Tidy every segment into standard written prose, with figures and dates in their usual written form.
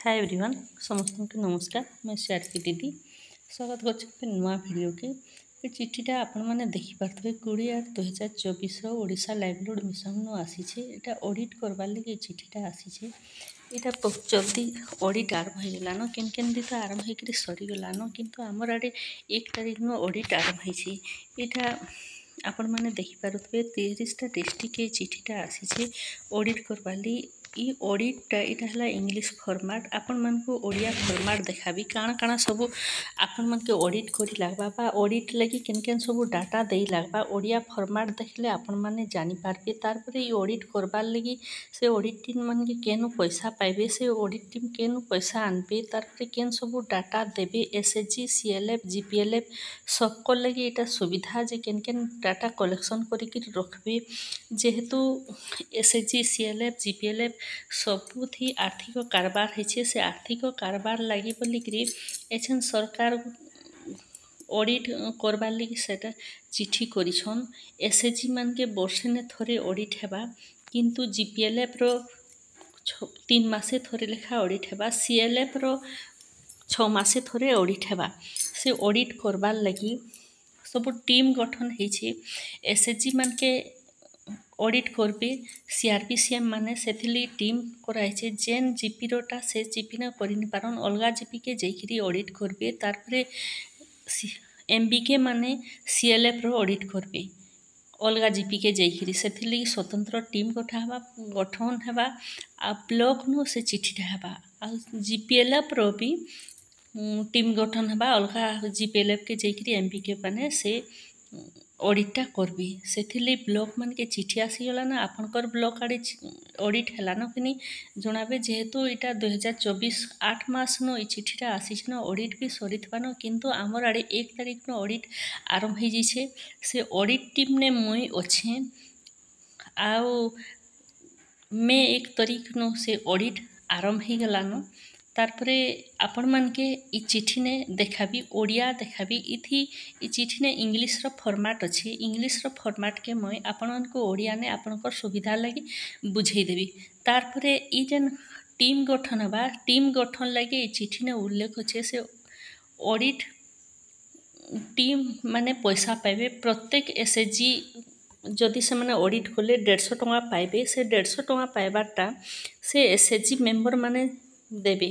Hi everyone समस्त को नमस्कार मैं शारकी दीदी स्वागत कर नुआ वीडियो के ये चिठीटा आपण मैंने देखिपे 20/8/2024 ओडिशा लाइवलीहुड मिशन नु आसी एटा ऑडिट करवार लगे चिठीटा आसी यहाँ जल्दी ऑडिट आरंभ हो गलान केन दी तो आरंभ होकर सरीगलान किंतु आमर आड़े 1 तारिख नु ऑडिट आरंभ होती यहाँ आपण मैंने देखिपे 30टा डिस्ट्रिक्ट चिठीटा आसी ऑडिट करवाली ई ऑडिटा यहाँ है इंग्लिश फॉर्मेट आपण मन को ओडिया फॉर्मेट देखाबी काଣା काଣା सब आपण मन के ऑडिट करी लागबा बा ऑडिट लगी केन सब डाटा दे लागबा ओडिया फॉर्मेट देखले आपण माने जानि पारबे तारपर ई ऑडिट करबार लगी से ऑडिट टीम मन के केनु पैसा पाइबे से ऑडिट टीम केनु पैसा आनबे तारपर केन सब डाटा देबे एसएचजी सीएलएफ जीपीएलएफ सबको लगी एटा सुविधा जे केन डाटा कलेक्शन करिक रखबे जेहेतु एसएचजी सीएलएफ जीपीएलएफ सबुथी आर्थिक कारबार है से आर्थिक कारबार लगी बोलिकी एछन सरकार ऑडिट करबार लगी सेटा चिठी करिछन एसएचजी मान के वर्षे ने थोड़े ऑडिट हेबा किंतु जीपीएलएफ रो 3 मासे थोड़े लेखा ऑडिट हेबा सीएलएफ रो 6 मासे थोड़े ऑडिट हेबा से ऑडिट करबार लगी सब टीम गठन है एसएचजी मान के ऑडिट करबे सीआरपीसीएम माने सेथिली टीम कराइछे जेन जीपी रोटा से जीपी ना करिन पारन अलगा जीपी के जेखिरी ऑडिट करबे तारपरे एमबीके माने सीएलएफ रो ऑडिट करबे अलगा जीपी के जेखिरी सेथिली स्वतंत्र टीम गठन हेबा आ ब्लॉक नु से चिठीटा हेबा आ जीपीएलएफ रो भी टीम गठन हेबा अलगा जीपीएलएफ के जेखिरी एमबीके माने से ऑडिटा करबे सेथिली ब्लॉक मान के चिठी आसीगला ना आपनकर ब्लॉक आड़े ऑडिट हेलान कि नहीं जनाबे जेहेतु यहाँ 2024 8 मास नो ये चिठीटा आसी ऑडिट भी सरीथबान किंतु आमर आड़े 1 तारिख नो ऑडिट आरंभ हो जाइए से ऑडिट टीम ने मुई अच्छे आउ मे 1 तारिख नो से ऑडिट आरंभ हो गलान तारपरे आपण मान के ई चिठी ने देखाबी ओडिया देखाबी इथी ई चिठी ने इंग्लिश रो फॉर्मेट अच्छे इंग्लिश रो फॉर्मेट के मैं आपण को ओडिया ने आपनकर सुविधा लगी बुझे देबी तारपरे ई जेन टीम गठन बा टीम गठन लगे ई चिठी ने उल्लेख अच्छे से ऑडिट टीम माने पैसा पाइबे प्रत्येक एसएचजी जदि से माने ऑडिट कले 150 टंका पाइबे से 150 टंका पाइबारटा से एसएचजी मेंबर माने देबे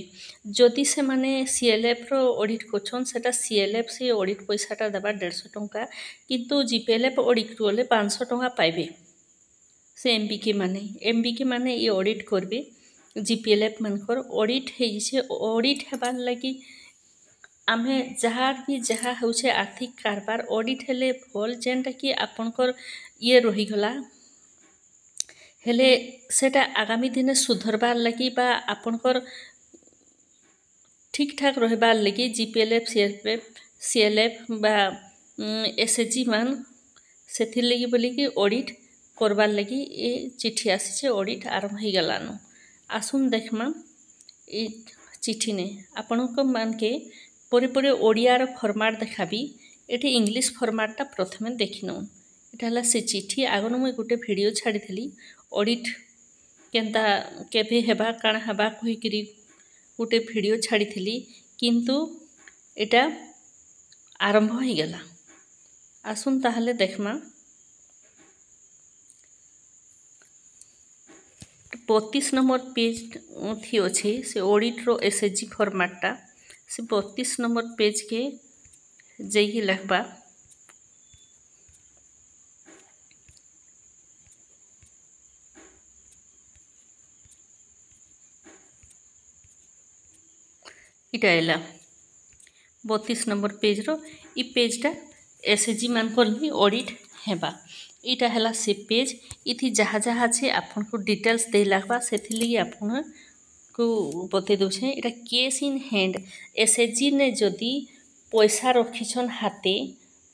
जदि से माने सीएलएफ रो ऑडिट करछन सेटा सीएलएफ से ऑडिट पैसाटा देबा 150 टंका किंतु जीपीएलएफ ऑडिट कले 500 टंका पाइबे से एमबीके माने ये ऑडिट करबे जीपीएलएफ मानकर ऑडिट है जे ऑडिट हेबार लगी आमे जहाँ भी जहाँ होछे आर्थिक कारबार ऑडिट हेले भल जेनटा कि आपनकर ये रहीगला हेले सेटा आगामी दिन सुधरबार लगी बा आपनकर ठीक ठाक रहबार लगी जीपीएलएफ सीएलएफ बा एसएचजी मान सेथिर लगी बोली कि ऑडिट करबार लगी ये चिठी आसी ऑडिट आरंभ हो गलान आसुन देखमा ये चिठी ने आपण मान के परे परे ओडियार फॉर्मेट देखाबी ये इंग्लिश फॉर्मेटटा प्रथमे देखिनौ यहाँ से चिठी आगन मुझे गोटे वीडियो छाड़ी ऑडिट केनता केभे हेबा काଣା हेबा कहीकि गोटे वीडियो छाड़ी किंतु एटा आरंभ हो गला आसुन ताहले देखमा 32 नंबर पेज थी अच्छे से ऑडिट रो एसएचजी फॉर्मेटटा से 32 नंबर पेज के जैकी लिखबा इटा एला 32 नंबर पेज रो ई पेजटा एसएचजी मान को ऑडिट हेबा इटा हला से पेज इथि जहाँ जहाँ छे आपन को डिटेल्स दे लागबा सेथिली आपन को बते दोछे इटा केस इन हैंड एसएचजी ने जदि पैसा रखिछन हाथे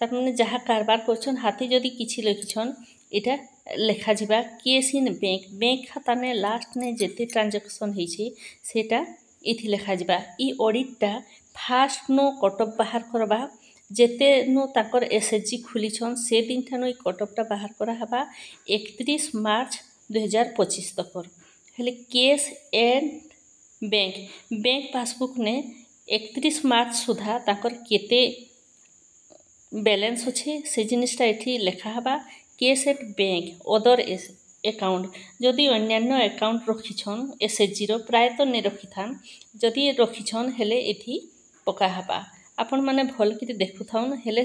तार माने जहाँ कारबार करछन हाथे जदि किछि लिखिछन इटा लेखा जिबा केस इन बैंक खाता ने लास्ट ने जेते ट्रांजैक्शन होइछे सेटा इथि लेखा जिबा ई ऑडिटटा फास्ट नो कटअप बाहर करबा जेते नो ताकर एसएचजी खुलीछन से दिन ठानो कटअपटा बाहर करा हबा 31 मार्च 2025 तक हेले केस एंड बैंक पासबुक ने 31 मार्च सुधा ताकर केते बैलेंस अच्छे से जिनिसटा ये लिखावा cash at bank other account जदि अन्यान्य एकाउंट रखिछन एसएचजी प्रायतः नहीं रखि थान जदि रखिछन हेले एथि पकाहबा आपण माने भल कि देखु थाउन हेले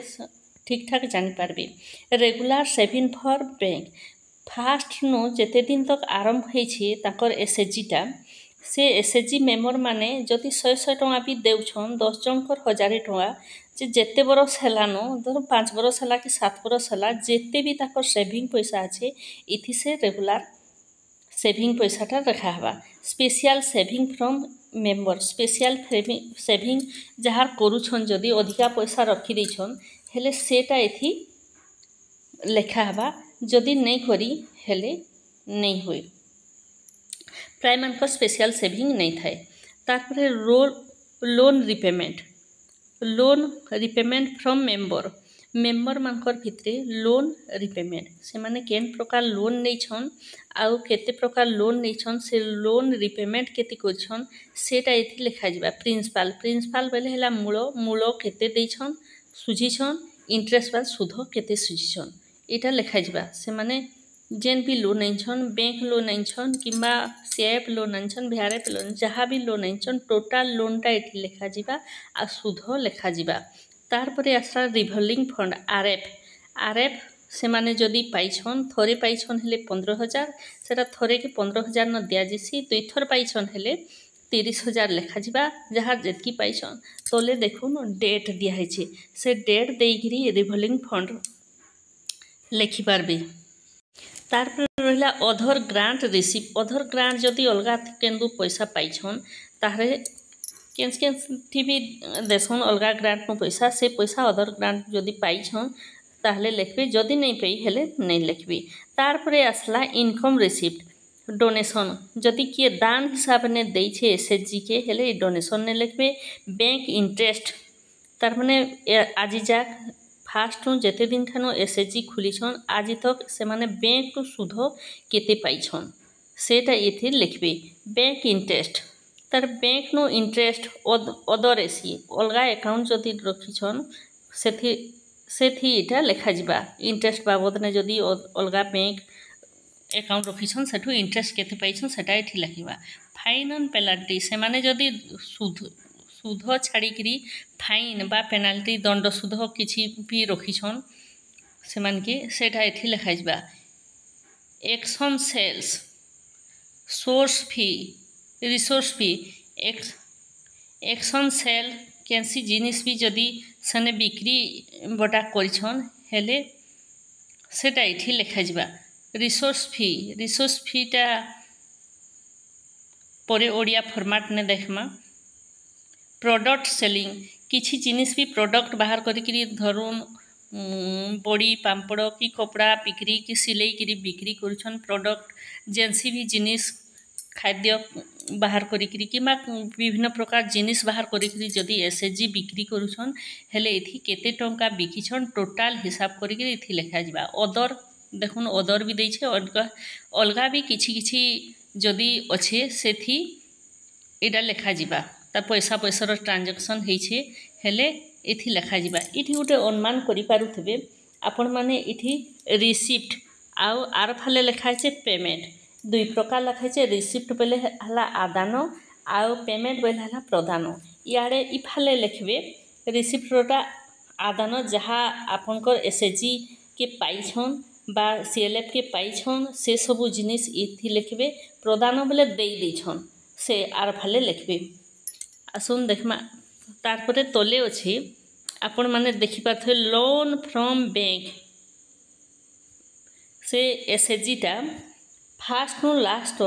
ठीक ठाक जानी पारबे। Regular saving for bank first no जेते दिन तक आरंभ होइछे ताकर एसएचजी से एसएचजी मेम्बर माने जदि 100 टଙ୍କା भी देउछन 10 जनकर 1000 टଙ୍କା जे जेते बरस हेलानो धर 5 बरस हला कि 7 बरस हला जेते भी ताकर सेविंग पैसा अच्छे इथि से रेगुलर सेविंग पैसाटा रखा हवा। Special saving from member special saving जहार करूछन जदि अधिका पैसा रखी देछन हेले सेटा इथि लेखा हवा जदि नहीं करी हेले नहीं हुए प्राय मानक स्पेशल सेविंग नहीं थाए। तारपरे लोन रिपेमेंट फ्रॉम मेम्बर मानकर भितरे लोन रिपेमेंट से माने केन प्रकार लोन नहीं छन आउ केते प्रकार लोन नहीं छन से लोन रिपेमेंट केते करछन सेटा इथि लिखा जिबा। प्रिंसिपल बेले हला मूल केते देई छन सुझी छन इंटरेस्ट बा सुध केते सुझी छन एटा लिखा जिबा। से माने जेन भी लोन आइछन बैंक लोन आइछन किंबा सीएफ लोन आइछन वीआरएफ लोन जहाँ भी लोन आइछन टोटाल लोनटा एठी लिखा जिबा आ सुध लिखा जिबा। तारपरे आसला रिवॉल्विंग फंड आरएफ से माने जदि पाइछन थरे पाइछन हेले 15,000 सेटा थरे के 15,000 न दिया जिसी दुई थर पाइछन हेले 30,000 लिखा जिबा। जहाँ जेतकी पाइछन तले देखुन डेट दिया है से डेट देइगिरी रिवॉल्विंग फंड लिखि पारबे। तारपर रहिला अधर ग्रांट रिसीव अधर ग्रांट जदि अलगा केंदु पैसा पाइछन तारे केंस भी देसन अलगा ग्रांट नो पैसा से पैसा अधर ग्रांट जदि पाइछन ताहले लिखबे जदि नहीं पाई हेले नहीं लिखबे। तारपरे आसला इनकम रिसीप्ट डोनेशन जदि किए दान हिसाब ने देइछे एसएचजी के हेले डोनेशन ने लिखबे। बैंक इंटरेस्ट तार माने आजि जाक फास्ट जेते दिन ठानो एसएचजी खुलीछन आज तक से माने बैंक तो सुध केते पाइछन सेटा एथि लिखबे। बैंक इंटरेस्ट तार बैंक नो इंटरेस्ट अदर एसी अलगा अकाउंट जदि रखिछन सेथि एटा लिखा जिबा। इंटरेस्ट बाबद ने जदि अलगा बैंक अकाउंट रखिछन सेठु इंटरेस्ट केते पाइछन सेटा एथि लिखिबा। फाइन एंड पेनाल्टी से माने जदि सुध छाड़िकी फाइन बा पेनाल्टी दंड सुध किछि भी रखिछन से मानके सेटा एथि लिखा जिबा। एक्शन सेल्स सोर्स फी रिसोर्स फी एक्शन सेल कैंसी जिनिस भी जदि सने बिक्री बटा करिछन हेले सेटा एथि लिखा जिबा। रिसोर्स फीटा परे ओडिया फॉर्मेट ने देखमा। प्रोडक्ट सेलिंग किछि जिनिस भी प्रोडक्ट बाहर करिकी धरुन बड़ी पाम्पड़ कि कपड़ा बिक्री कि सिलाई करी बिक्री करुछन प्रोडक्ट जेनसी भी जिनिस खाद्य बाहर करिकी किमा विभिन्न प्रकार जिनिस बाहर करिकी जदि एसएचजी बिक्री करुछन हेले एथि केते टंका बिकिछन टोटाल हिसाब करिकी एथि लिखा जिबा। अदर देखुन अदर भी देइछे अलगा भी किछि जदि अच्छे सेथि एटा लिखा जिबा। ता पैसार ट्रांजेक्शन होइछे हेले एथि लिखा जिबा। इथि गोटे अनुमान करि पारुथबे आपण माने इथि रिसिप्ट आउ आर फाले लिखा है पेमेंट दुई प्रकार लिखा है। रिसिप्ट बेले हला आदान आउ पेमेंट बेले हला प्रदान। इयाडे इफाले लिखबे रिसिप्टटा आदान जहाँ आपनकर एसएचजी के पाइछन बा सीएलएफ के पाइछन से सबु जिनिस इथि लिखबे। प्रदान बेले देई देछन से आर फाले लिखबे। आसुन देखमा तारपरे तले अछि आपण माने देखि पाथे लोन फ्रॉम बैंक से एसएचजीटा first no last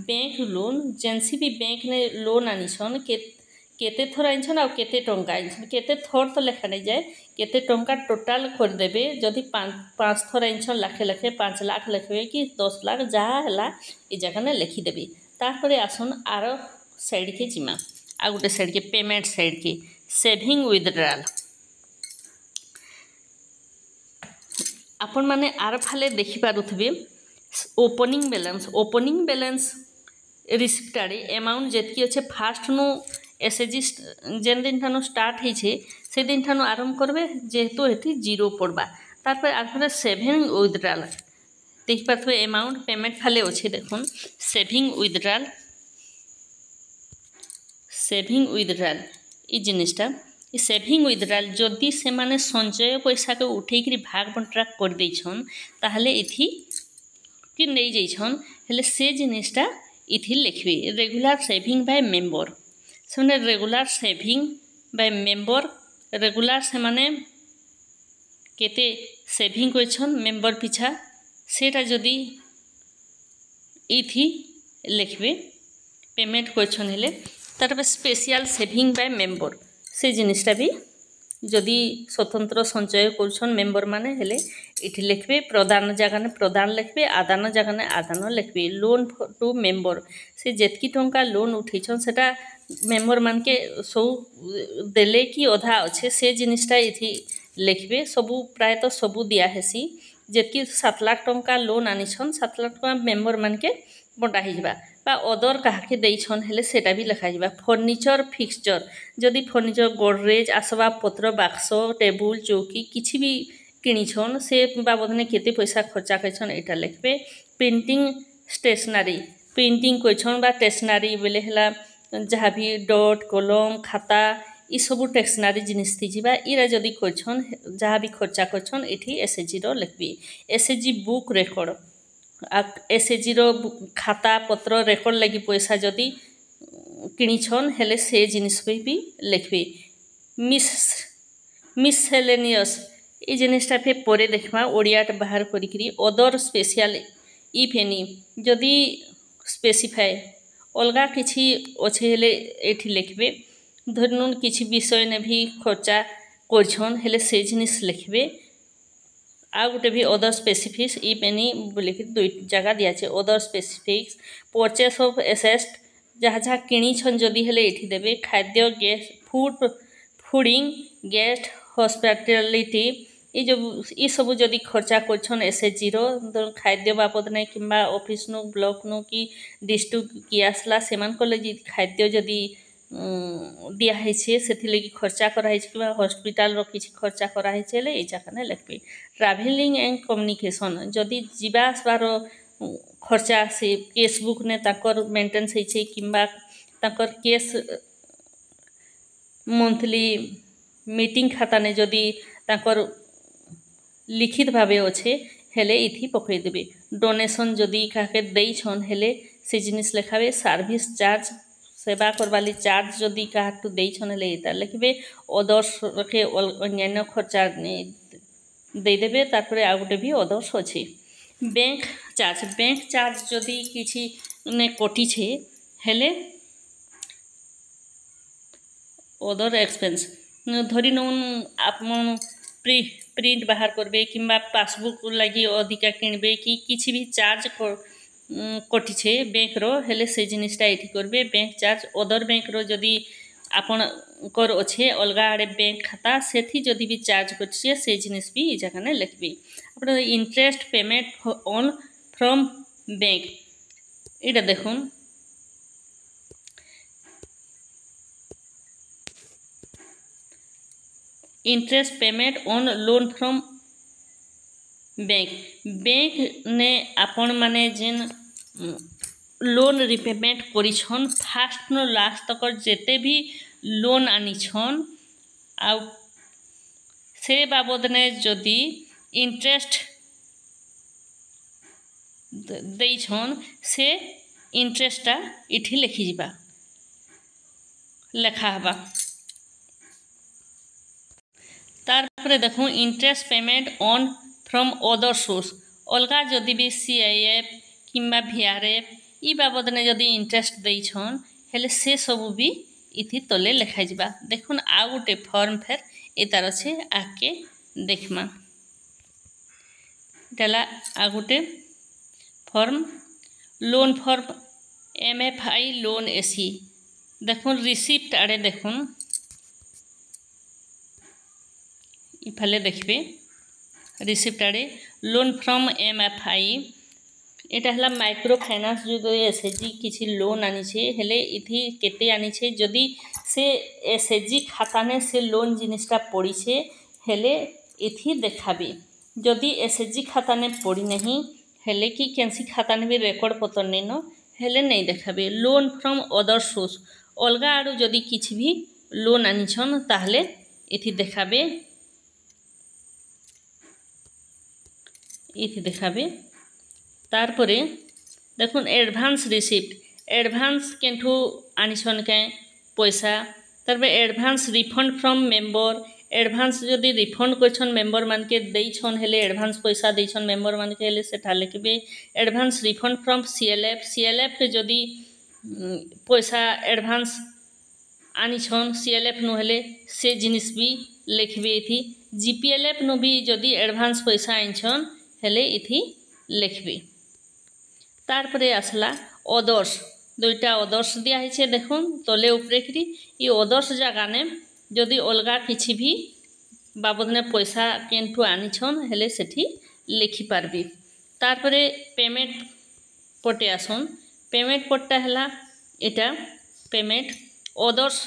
bank loan जेनसी भी बैंक ने लोन आनिछन केते थर आनिछन आ केते टंका आनिछन केते थर तो लेखा नहीं जाए केते टंका टोटाल कर देबे। जदि 5 थर आनिछन लाखे 5 लाख लिखबे कि 10 लाख जहाँ हला ए जगह ने लिखि देबे। तारपरे आसन आर साइड के जिमा आ गोटे साइड के पेमेंट साइड के सेविंग विथड्रॉल आपण माने आर फाले देखि पारुथबे। ओपनिंग बैलेंस रिसिप्ट आड़े अमाउंट जेतकी अच्छे फास्ट नु एसएचजी जेन दिन ठानु स्टार्ट होइछे से दिन ठानु आरंभ करबे जेहेतु एठी जीरो पड़बा तारपर आखरे सेविंग विथड्रॉल देख पाथबे अमाउंट पेमेंट खाली अच्छे देखुन सेविंग विथड्रॉल ई जिनिसटा ई सेविंग विथड्रॉल जदि से माने संचय पैसा के उठेकरी भाग बंटरा कर देछन ताहले इथि कि नहीं जाइछन हेले से जिनिसटा इथि लिखबे रेगुलर सेविंग बाय मेंबर से माने regular saving by member regular से माने केते सेविंग करछन मेंबर पिछा सेटा जदि इथि लिखबे पेमेंट करछन हेले तार स्पेशल सेविंग बाय मेंबर से जिनिसटा भी जदि स्वतंत्र संचय करछन मेंबर माने हेले इठी लिखबे प्रदान जगह ने प्रदान लिखबे आदान जगह ने आदान लिखबे लोन टू मेंबर से जेतकी टंका लोन उठेछन सेटा मेंबर मान के सब देले कि अधा अच्छे से जिनिसटा इथि लिखबे सबू प्राय तो सबू दिया हेसी जेतकी 7 लाख टंका लोन आनिछन 7 लाख टंका मेंबर मान के बंटा हिजबा बा अदर काहाके देइछन हेले सेटा भी लिखा जिबा फर्निचर फिक्सचर जदि फर्निचर गोडरेज आसबाब पत्र बाक्स टेबुल चौकी किछि भी किनिछन से बाबद ने केते पैसा खर्चा करछन एटा लिखबे प्रिंटिंग स्टेशनरी प्रिंटिंग करछन बा स्टेशनरी बेले हला जहाँ भी डॉट कलम खाता ई सबू टेक्सनारी जिनिस थी जिबा इरा जदि करछन जहाँ भी खर्चा करछन एठी एसएचजी रो लिखबी एसएचजी बुक रेकर्ड एसएचजी रो खाता पत्र रेकर्ड लगी पैसा जदि किनिछन हेले से जिनिस भी लिखबी मिससेलेनियस ई जिनिसटा फे परे देखबा ओडियाट बाहर करिकरी अदर स्पेशल इफ एनी जदि स्पेसिफाई अलगा किछि अच्छे हेले एठी लिखबे धरनुन किछि विषय ने भी खर्चा करछन हेले से जिनिस लिखबे आ गोटे भी अदर स्पेसिफिक्स इफ एनी बोले कि दुई जगह दिया छे other specifics purchase of asset जहाँ जहाँ किनिछन जदि हेले एठी देबे खाद्य गेस्ट फूडिंग गेस्ट हॉस्पिटैलिटी ये जो ये सब जदि खर्चा करछन एसएचजी रो खाद्य बाबद ने किंबा ऑफिस नु ब्लॉक नु कि डिस्ट्रिक्ट कि आसला सेमान को लगी खाद्य जदि दिया है छे सेथि लगी खर्चा करा है कि हॉस्पिटल रो किछि खर्चा करा है छले ए जखने लिखबे ट्रैवलिंग एंड कम्युनिकेशन जदि जीवा आसबार खर्चा से केस बुक ने ताकर मेंटेनेंस है छे किंबा ताकर केस मंथली मीटिंग खाता ने जदि ताकर लिखित भावे अच्छे हेले इथि पकड़े देबे डोनेशन जदि काके देइछन हेले से जिनिस लिखाबे सर्विस चार्ज सेवा करवाली चार्ज जदि काटू देइछन हेले एटा लिखबे अदर्स के अन्यान्य खर्चा दे देबे तारपरे आ गोटे भी अदर्स अछि बैंक चार्ज जदि किछि ने कटि छे हेले अदर एक्सपेंस धरि नउन आपन प्रिंट बाहर करबे किंबा पासबुक लगी अधिका किनबे कि किछि भी चार्ज कटि छे बैंक रो हेले से जिनिसटा एठी करबे बैंक चार्ज अदर बैंक रो जदि आपन कर अच्छे अलगा आड़े बैंक खाता सेथि जदि भी चार्ज कटि से जिनिस भी ई जगह ने लिखबे अपन interest payment on from bank इटा देखुन interest payment on loan from bank ने आपण माने जेन लोन रिपेमेंट करिछन फास्ट नो लास्ट तक जेते भी लोन आनिछन आ से बाबद ने जदि इंटरेस्ट देइछन से इंटरेस्टा इठी लिखि जिबा लेखा हबा तारपरे देखो interest payment on from other source अलगा जदि भी सीआईएफ किंबा वीआरएफ ई बाबद ने जदि इंटरेस्ट देइछन हेले से सब भी इथि तले लिखा जिबा देखुन आ गोटे फॉर्म फेर ए तार अच्छे आके देखमा डेला आ गोटे form loan form MFI loan AC देखुन रिसिप्ट आड़े देखुन इफाले देखबे रिसिप्ट आड़े लोन फ्रॉम एमएफआई एटा हला माइक्रो फाइनान्स जो एसएचजी किसी लोन आनीछे हेले इथि केते आनीछे जदि से एसएचजी खाता ने से लोन जिनिसटा पड़ीछे हेले इथि देखाबे जदि एसएचजी खाता ने पड़ी नहीं हेले कि केनसी खाता ने भी रेकर्ड पत्र नहीं न हेले नहीं देखाबे लोन फ्रॉम अदर सोर्स अलगा आड़ू जदि किछि भी लोन आनीछन ताहले इथि देखाबे तारपरे देखुन एडभांस रिसिप्ट एडभांस केंठू आनीछन के पैसा तारपरे advance refund from member advance जदि रिफंड करछन मेंबर मान के देइछन हेले एडभांस पैसा देइछन मेंबर मान के हेले सेठा लिखबे एडभांस रिफंड फ्रॉम सीएलएफ के जदि पैसा एडभांस आनीछन सीएलएफ नु हेले से जिनिस भी लिखबे इथि जीपीएलएफ नु भी जदि एडभांस पैसा आइछन हेले इथि लिखबे तारपरे आसला अदर्स दुईटा अदर्स दिया है देखुन तले उपरे करी ये अदर्स जगह ने जदि अलगा किछि भी बाबद ने पैसा केनठू आनीछन हेले सेठी लिखि पारबे तारपरे पेमेंट पटे आसन पेमेंट पट्टा हला एटा पेमेंट अदर्स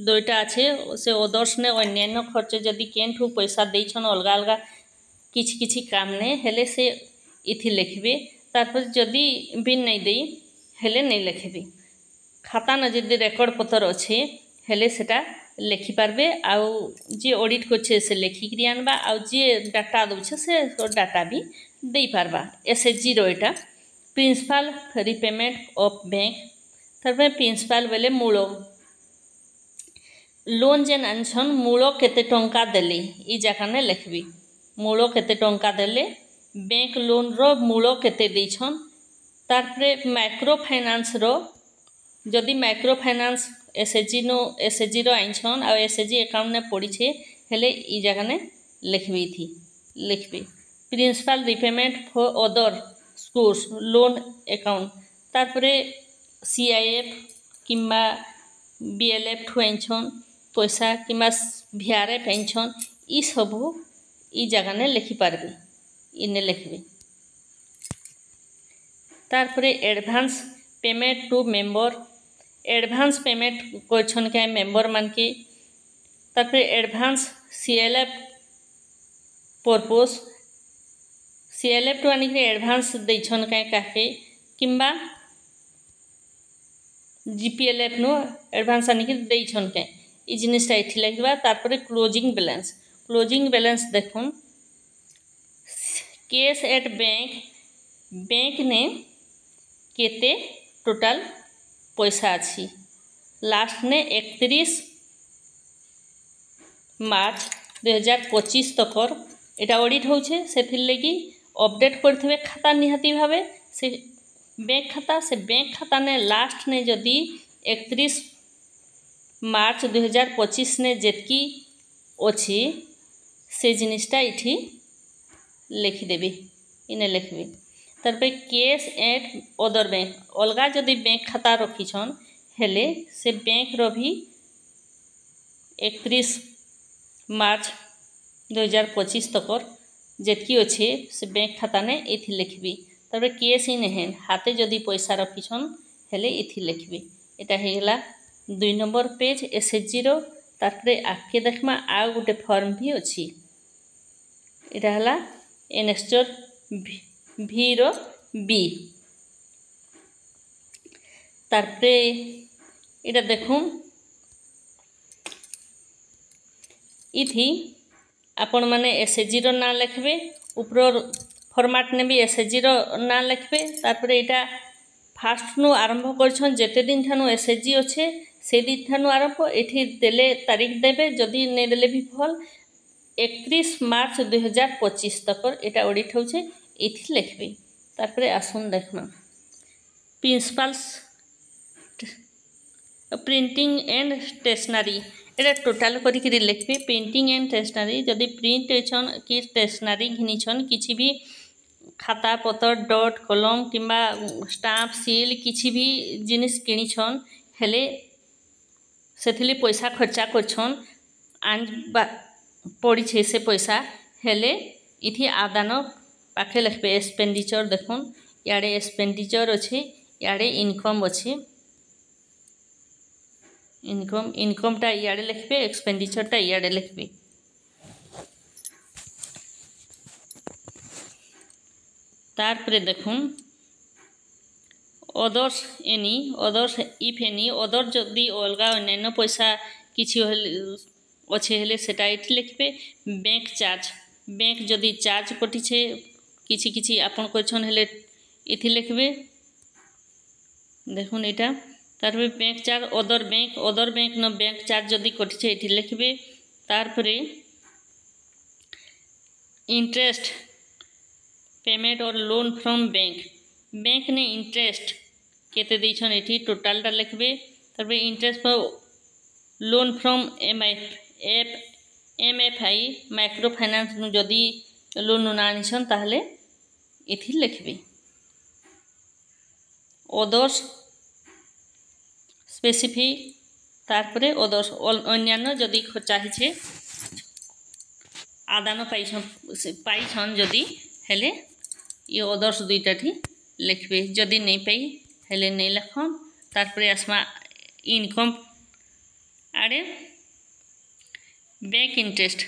दुईटा आछे से अदर्स ने अन्यान्य खर्च जदि केनठू पैसा देइछन अलगा अलगा किछि किछि काम ने हेले से इथि लिखबे तारपर जदि भी नहीं दे हेले नहीं लिखबे खाता न जदि रेकर्ड पत्र अच्छे हेले सेटा लिखि पारबे आउ जे ऑडिट करछे से लिखिकरी आनबा आउ जे डाटा दउछे से डाटा भी दे पारबा SHG row Etah principal repayment of bank तारपर प्रिंसिपल बेले मूल लोन जेन आनछन मूल केते टंका देले ई जगह ने लिखबी मूल केते टंका देले बैंक लोन रो मूल केते देछन तारपरे माइक्रो फाइनान्स रो जदि माइक्रो फाइनान्स एसएचजी रो आइछन आ एसएचजी अकाउंट ने पड़ी छे हेले ई जगह ने लिखबे principal repayment for other sources loan account तारपरे सीआईएफ किंबा बीएलएफ ठु आइछन पैसा किंबा वीआरएफ आइछन ई सबु ई जगह ने लिखि पारबे इने लिखबे तारपरे advance payment to member advance payment करछन के मेंबर मान के तारपरे advance CLF purpose CLF to आनी के एडभांस देछन के काके किंबा जीपीएलएफ नो एडभांस आनी के देछन के ई जिनिसटा एठी लागबा तारपरे क्लोजिंग बैलेंस देखुन कैश एट बैंक ने केते टोटल पैसा अच्छी लास्ट ने 31 मार्च 2025 तकर एटा ऑडिट होछे सेथिर लगी अपडेट करथिबे खाता निहाती भावे से बैंक खाता ने लास्ट ने जदि 31 मार्च 2025 ने जेतकी अच्छी से जिनिसटा इठी लिखिदेबे इने लिखबे तारपरे कैश एट अदर बैंक अलगा जदि बैंक खाता रखीछन हेले से बैंक रो भी 31 मार्च 2025 तकर जेतकी अच्छे से बैंक खाता ने इथि लिखबे तारपरे कैश इन हैंड हाथे जदि पैसा रखीछन हेले इथि लिखबे एटा हेगला 2 नंबर पेज एसएचजी रो तारपरे आके देखमा आ गोटे फॉर्म भी अच्छी एटा हला एनेक्स्चर भी रो बी तारपरे एटा देखुन इथि आपण माने एसएचजी रो ना लिखबे ऊपर फॉर्मेट ने भी एसएचजी रो ना लिखबे तारपरे एटा फास्ट नु आरंभ करछन जेते दिन थानु एसएचजी अच्छे से दिन थानु आरंभ एठी देले तारीख देबे जदि नै देले भी फल 31 मार्च 2025 तक एटा ऑडिट होछे इथि लिखबे तारपरे आसुन देखमा principles printing and stationery Etah total करी के लिखबे प्रिंटिंग एंड स्टेशनरी जदि प्रिंट एछन कि स्टेशनरी घिनिछन किछि भी खाता पत्र डॉट कलम किंबा स्टाम्प सील किछि भी जिनिस किनिछन हेले सेथिली पैसा खर्चा करछन आन पड़ी से पैसा हेले इथि आदान पाखे लिखबे एक्सपेंडिचर देखुन इयाड़े एक्सपेंडिचर अच्छे इयाड़े इनकम अच्छे इनकमटा इयाड़े लिखबे एक्सपेंडिचरटा इयाड़े लिखबे तारपरे देखुन अदर्स इफ एनी अदर जदि अलगा अन्य पैसा किछि अच्छे हेले सेटा एठी लिखबे बैंक जदि चार्ज कटिछे किछि किछि आपन करछन हेले एठी लिखबे देखुन एटा तारपरे बैंक चार्ज अदर बैंक न बैंक चार्ज जदि कटिछे एठी लिखबे तारपरे इंटरेस्ट पेमेंट और लोन फ्रॉम बैंक ने इंटरेस्ट केते दैछन एठी टोटलटा लिखबे तारपरे इंटरेस्ट पर loan from MFI micro finance जदि लोन आनिछन ताहले एठी लिखबे अदर्स स्पेसिफिक तारपरे अदर्स अन्यान्य जदि चाहिए आदान पाइछन जदि हेले ये अदर्स दुईटा ठी लिखबे जदि नहीं पाई हेले नहीं लिखन तारपरे आसमा इनकम आड़े बैंक इंटरेस्ट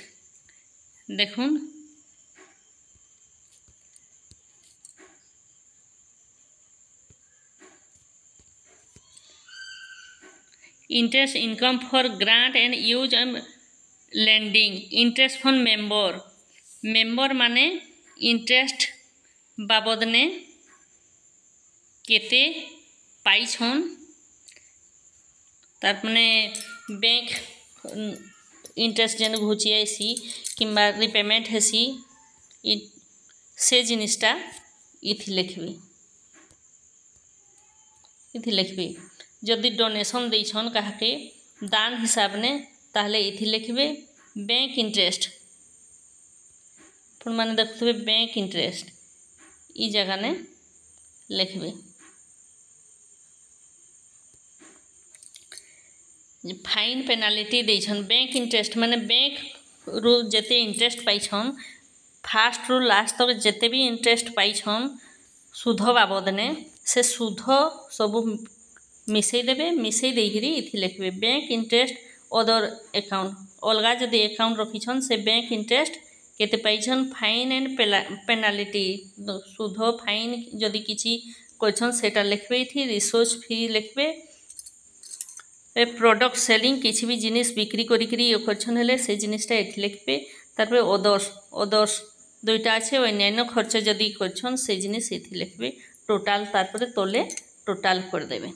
देखुन interest income for grant and use and lending interest for member माने इंटरेस्ट बाबद ने केते पाइछन तार माने बैंक इंटरेस्ट जेन घुची आईसी किंबा रिपेमेंट हेसी से जिनिसटा इथि लिखबे जदि डोनेशन देछन काहके दान हिसाब ने ताहले इथि लिखबे बैंक इंटरेस्ट अपन माने देखुबे बैंक इंटरेस्ट ई जगह ने लिखबे फाइन पेनाल्टी देछन बैंक इंटरेस्ट माने बैंक रु जेते इंटरेस्ट पाइछन फास्ट रु लास्ट तक जेते भी इंटरेस्ट पाइछन सुध बाबद ने से सुध सब मिसई देबे मिसई देहिरी इथि लिखबे बैंक इंटरेस्ट अदर अकाउंट अलगा जदि अकाउंट रखिछन से बैंक इंटरेस्ट केते पाइछन फाइन एंड पेनाल्टी सुध फाइन जदि किछि करछन सेटा लिखबे इथि रिसोर्स फी लिखबे प्रोडक्ट सेलिंग किछि भी जिनिस बिक्री करिकरी यो करछन हेले से जिनिसटा एथि लिखबे तारपरे अदर्स दुईटा আছে अन्यान्य खर्च जदि करछन से जिनिस एथि लिखबे टोटल तारपरे तले टोटल कर देबे।